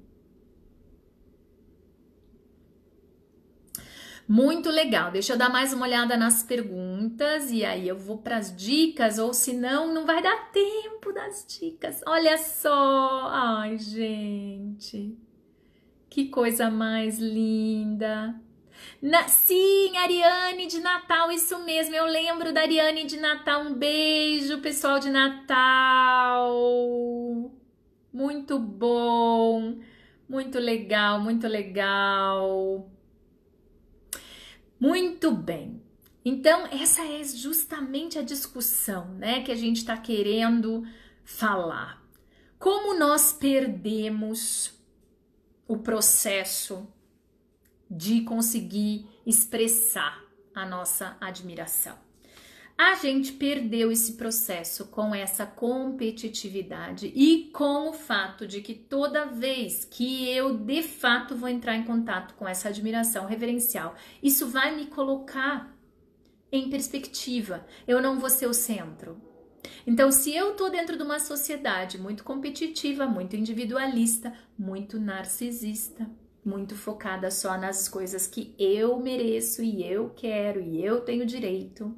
A: Muito legal. Deixa eu dar mais uma olhada nas perguntas e aí eu vou para as dicas, ou senão não vai dar tempo das dicas. Olha só! Ai, gente! Que coisa mais linda! Sim, Ariane de Natal, isso mesmo. Eu lembro da Ariane de Natal. Um beijo, pessoal de Natal. Muito bom, muito legal, muito legal. Muito bem. Então, essa é justamente a discussão, né, que a gente está querendo falar. Como nós perdemos o processo de conseguir expressar a nossa admiração. A gente perdeu esse processo com essa competitividade e com o fato de que toda vez que eu de fato vou entrar em contato com essa admiração reverencial, isso vai me colocar em perspectiva. Eu não vou ser o centro. Então, se eu tô dentro de uma sociedade muito competitiva, muito individualista, muito narcisista, muito focada só nas coisas que eu mereço e eu quero e eu tenho direito,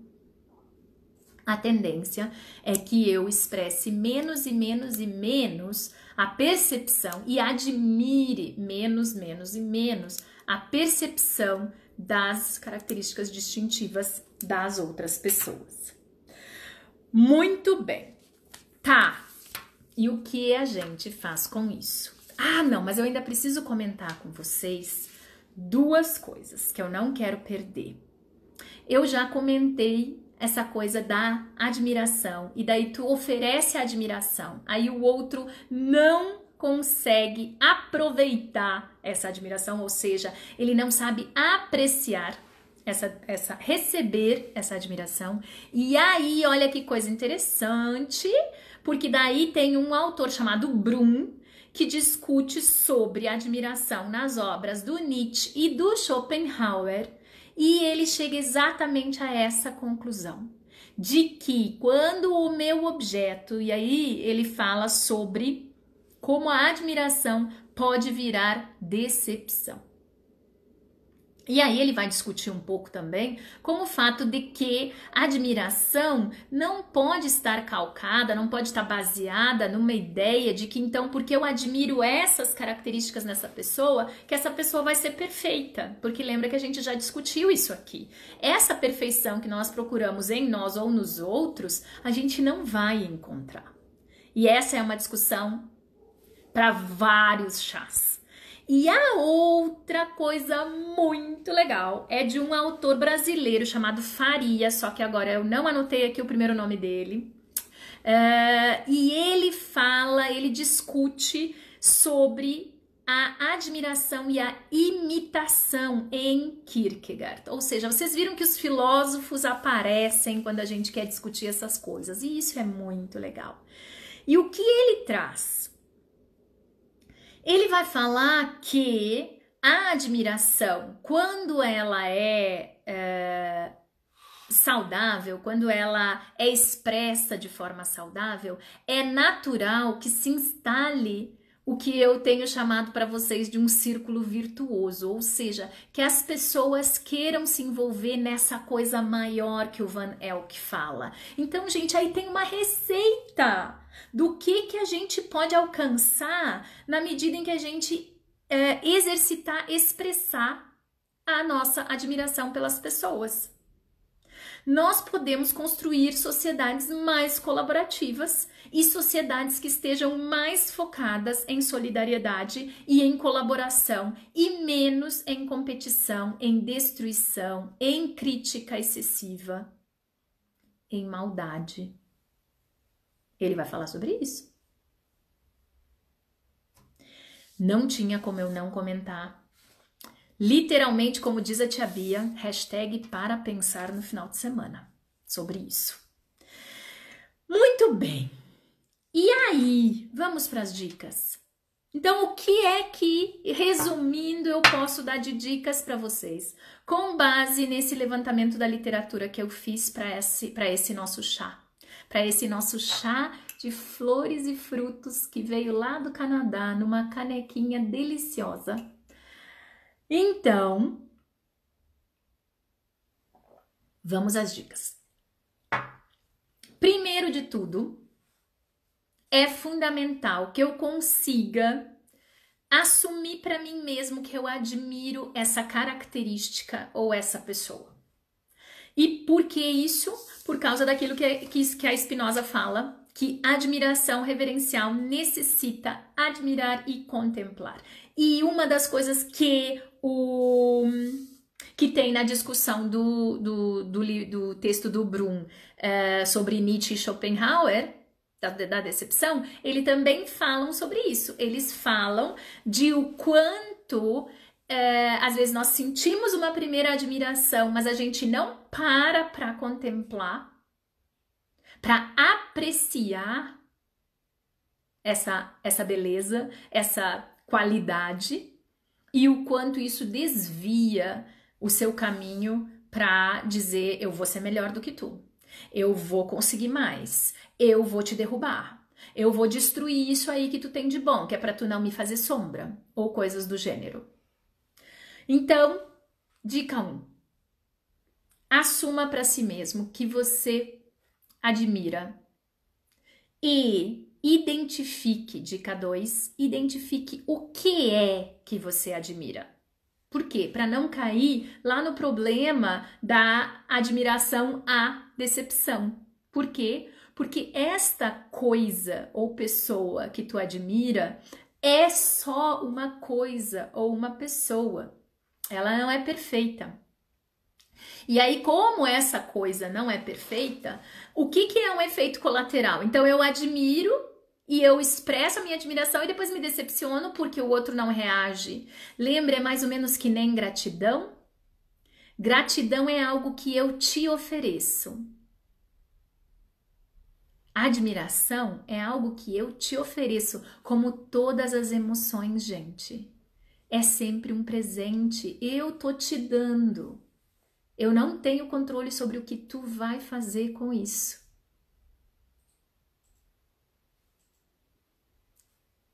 A: a tendência é que eu expresse menos e menos e menos a percepção e admire menos e menos a percepção das características distintivas das outras pessoas. Muito bem. Tá. E o que a gente faz com isso? Ah, não, mas eu ainda preciso comentar com vocês duas coisas que eu não quero perder. Eu já comentei essa coisa da admiração, e daí tu oferece a admiração, aí o outro não consegue aproveitar essa admiração, ou seja, ele não sabe apreciar receber essa admiração. E aí, olha que coisa interessante, porque daí tem um autor chamado Brum que discute sobre admiração nas obras do Nietzsche e do Schopenhauer. E ele chega exatamente a essa conclusão, de que quando o meu objeto, e aí ele fala sobre como a admiração pode virar decepção. E aí ele vai discutir um pouco também com o fato de que a admiração não pode estar calcada, não pode estar baseada numa ideia de que então porque eu admiro essas características nessa pessoa, que essa pessoa vai ser perfeita. Porque lembra que a gente já discutiu isso aqui. Essa perfeição que nós procuramos em nós ou nos outros, a gente não vai encontrar. E essa é uma discussão para vários chás. E a outra coisa muito legal é de um autor brasileiro chamado Faria, só que agora eu não anotei aqui o primeiro nome dele. E ele discute sobre a admiração e a imitação em Kierkegaard. Ou seja, vocês viram que os filósofos aparecem quando a gente quer discutir essas coisas, e isso é muito legal. E o que ele traz? Ele vai falar que a admiração, quando ela é saudável, quando ela é expressa de forma saudável, é natural que se instale o que eu tenho chamado para vocês de um círculo virtuoso, ou seja, que as pessoas queiram se envolver nessa coisa maior que o Van Elk fala. Então, gente, aí tem uma receita do que a gente pode alcançar na medida em que a gente expressar a nossa admiração pelas pessoas. Nós podemos construir sociedades mais colaborativas e sociedades que estejam mais focadas em solidariedade e em colaboração e menos em competição, em destruição, em crítica excessiva, em maldade. Ele vai falar sobre isso. Não tinha como eu não comentar. Literalmente, como diz a tia Bia, hashtag para pensar no final de semana sobre isso. Muito bem. E aí, vamos para as dicas. Então, o que é que, resumindo, eu posso dar de dicas para vocês? Com base nesse levantamento da literatura que eu fiz para esse nosso chá. Para esse nosso chá de flores e frutos que veio lá do Canadá, numa canequinha deliciosa. Então, vamos às dicas. Primeiro de tudo, é fundamental que eu consiga assumir para mim mesmo que eu admiro essa característica ou essa pessoa. E por que isso? Por causa daquilo que a Spinoza fala, que admiração reverencial necessita admirar e contemplar. E uma das coisas que tem na discussão do texto do Brum sobre Nietzsche e Schopenhauer, da decepção, eles também falam sobre isso. Eles falam de o quanto, às vezes, nós sentimos uma primeira admiração, mas a gente não para contemplar, para apreciar essa beleza, essa qualidade, e o quanto isso desvia o seu caminho para dizer: eu vou ser melhor do que tu, eu vou conseguir mais, eu vou te derrubar, eu vou destruir isso aí que tu tem de bom, que é para tu não me fazer sombra, ou coisas do gênero. Então, dica 1. Assuma para si mesmo que você admira e identifique, dica 2, identifique o que é que você admira. Por quê? Para não cair lá no problema da admiração à decepção. Por quê? Porque esta coisa ou pessoa que tu admira é só uma coisa ou uma pessoa. Ela não é perfeita. E aí, como essa coisa não é perfeita, o que é um efeito colateral? Então, eu admiro e eu expresso a minha admiração e depois me decepciono porque o outro não reage. Lembra, é mais ou menos que nem gratidão? Gratidão é algo que eu te ofereço. Admiração é algo que eu te ofereço, como todas as emoções, gente. É sempre um presente, eu tô te dando. Eu não tenho controle sobre o que tu vai fazer com isso.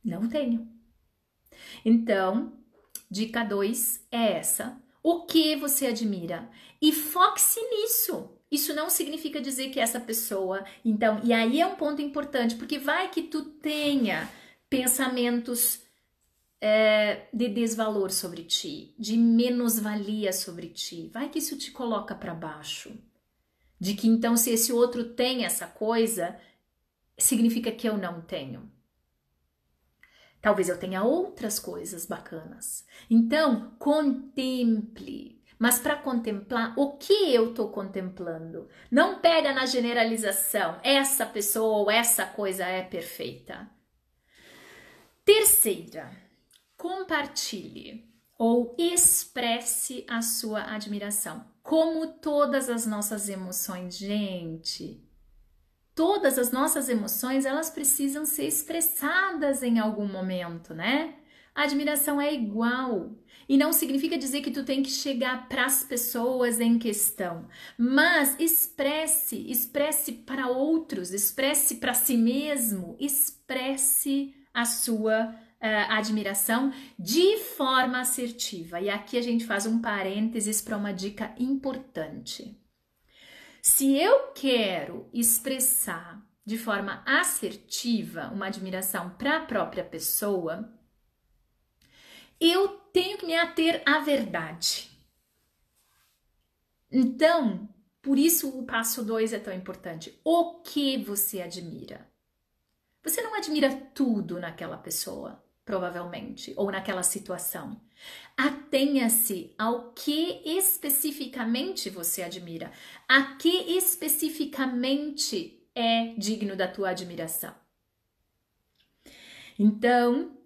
A: Não tenho. Então, dica 2 é essa. O que você admira? E foque-se nisso. Isso não significa dizer que essa pessoa... Então, e aí é um ponto importante, porque vai que tu tenha pensamentos de desvalor sobre ti, de menos-valia sobre ti. Vai que isso te coloca para baixo. De que então, se esse outro tem essa coisa, significa que eu não tenho. Talvez eu tenha outras coisas bacanas. Então, contemple. Mas para contemplar, o que eu estou contemplando? Não pega na generalização. Essa pessoa ou essa coisa é perfeita. Terceira, compartilhe ou expresse a sua admiração. Como todas as nossas emoções, gente... Todas as nossas emoções, elas precisam ser expressadas em algum momento, né? A admiração é igual. E não significa dizer que tu tem que chegar para as pessoas em questão. Mas expresse para outros, expresse para si mesmo, expresse a sua admiração de forma assertiva. E aqui a gente faz um parênteses para uma dica importante. Se eu quero expressar de forma assertiva uma admiração para a própria pessoa, eu tenho que me ater à verdade. Então, por isso o passo 2 é tão importante. O que você admira? Você não admira tudo naquela pessoa, provavelmente, ou naquela situação. Atenha-se ao que especificamente você admira, a que especificamente é digno da tua admiração. Então,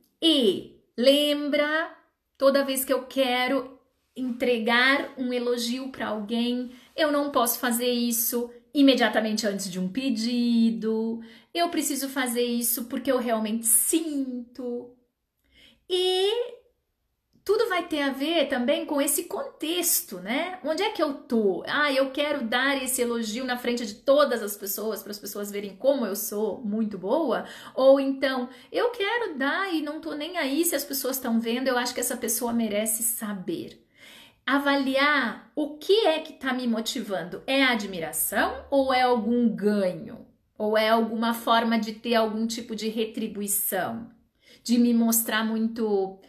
A: Lembra, toda vez que eu quero entregar um elogio para alguém, eu não posso fazer isso imediatamente antes de um pedido. Eu preciso fazer isso porque eu realmente sinto. E tudo vai ter a ver também com esse contexto, né? Onde é que eu tô? Ah, eu quero dar esse elogio na frente de todas as pessoas, para as pessoas verem como eu sou muito boa? Ou então, eu quero dar e não tô nem aí se as pessoas estão vendo, eu acho que essa pessoa merece saber. Avaliar o que é que tá me motivando. É admiração ou é algum ganho? Ou é alguma forma de ter algum tipo de retribuição? De me mostrar muito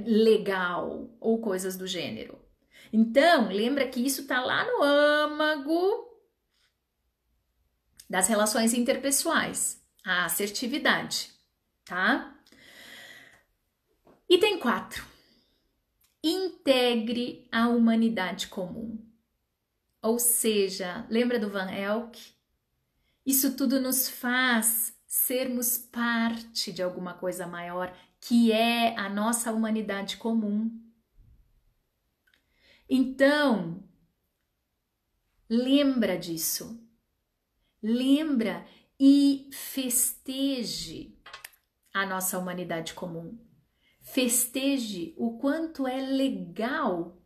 A: legal ou coisas do gênero. Então, lembra que isso tá lá no âmago das relações interpessoais, a assertividade, tá? Item 4. Integre a humanidade comum. Ou seja, lembra do Van Elk? Isso tudo nos faz sermos parte de alguma coisa maior, que é a nossa humanidade comum. Então, lembra disso. Lembra e festeje a nossa humanidade comum. Festeje o quanto é legal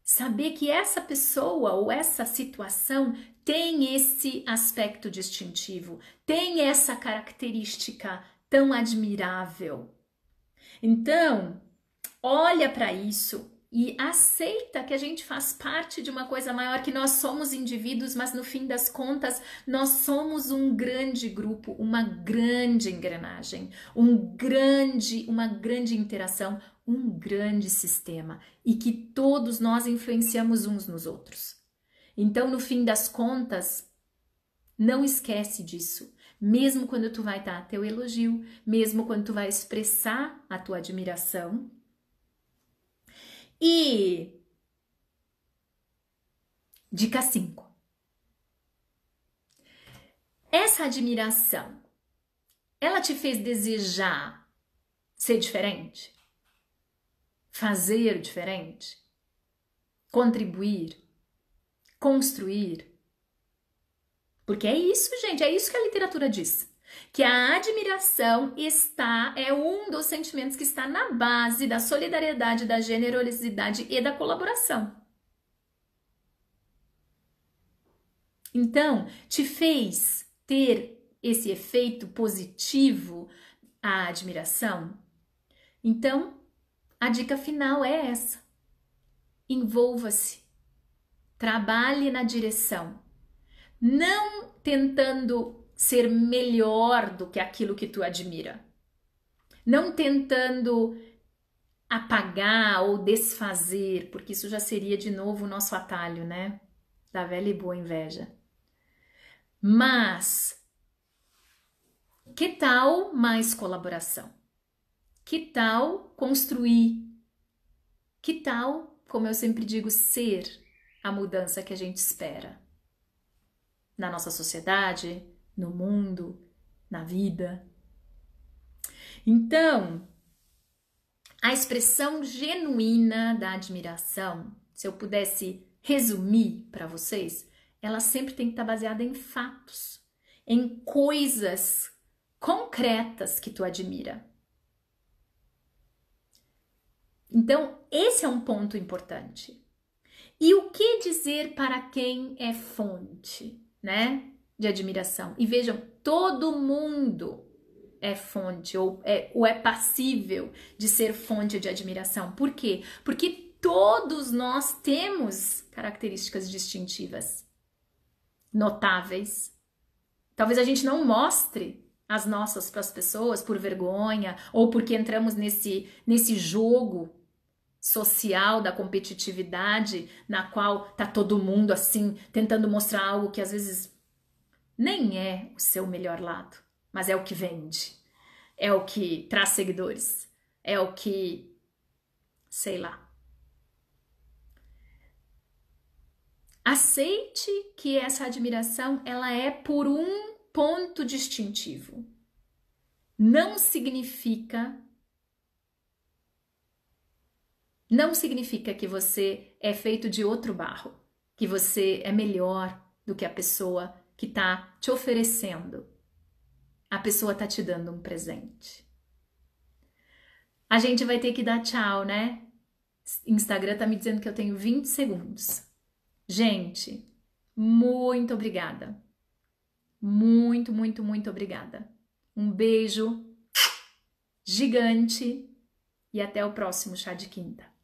A: saber que essa pessoa ou essa situação tem esse aspecto distintivo, tem essa característica tão admirável. Então, olha para isso e aceita que a gente faz parte de uma coisa maior, que nós somos indivíduos, mas no fim das contas, nós somos um grande grupo, uma grande engrenagem, uma grande interação, um grande sistema e que todos nós influenciamos uns nos outros. Então, no fim das contas, não esquece disso. Mesmo quando tu vai dar teu elogio, mesmo quando tu vai expressar a tua admiração. E dica 5. Essa admiração, ela te fez desejar ser diferente? Fazer diferente? Contribuir? Construir? Porque é isso, gente, é isso que a literatura diz. Que a admiração é um dos sentimentos que está na base da solidariedade, da generosidade e da colaboração. Então, te fez ter esse efeito positivo a admiração? Então, a dica final é essa. Envolva-se. Trabalhe na direção. Não tentando ser melhor do que aquilo que tu admira. Não tentando apagar ou desfazer, porque isso já seria de novo o nosso atalho, né? Da velha e boa inveja. Mas, que tal mais colaboração? Que tal construir? Que tal, como eu sempre digo, ser a mudança que a gente espera? Na nossa sociedade, no mundo, na vida. Então, a expressão genuína da admiração, se eu pudesse resumir para vocês, ela sempre tem que estar baseada em fatos, em coisas concretas que tu admira. Então, esse é um ponto importante. E o que dizer para quem é fonte, né, de admiração? E vejam, todo mundo é fonte ou é passível de ser fonte de admiração. Por quê? Porque todos nós temos características distintivas, notáveis. Talvez a gente não mostre as nossas para as pessoas por vergonha ou porque entramos nesse jogo social da competitividade na qual tá todo mundo assim tentando mostrar algo que às vezes nem é o seu melhor lado, mas é o que vende, é o que traz seguidores, é o que, sei lá. Aceite que essa admiração ela é por um ponto distintivo. Não significa Não significa que você é feito de outro barro, que você é melhor do que a pessoa que está te oferecendo. A pessoa está te dando um presente. A gente vai ter que dar tchau, né? Instagram tá me dizendo que eu tenho 20 segundos. Gente, muito obrigada. Muito, muito, muito obrigada. Um beijo gigante e até o próximo Chá de Quinta.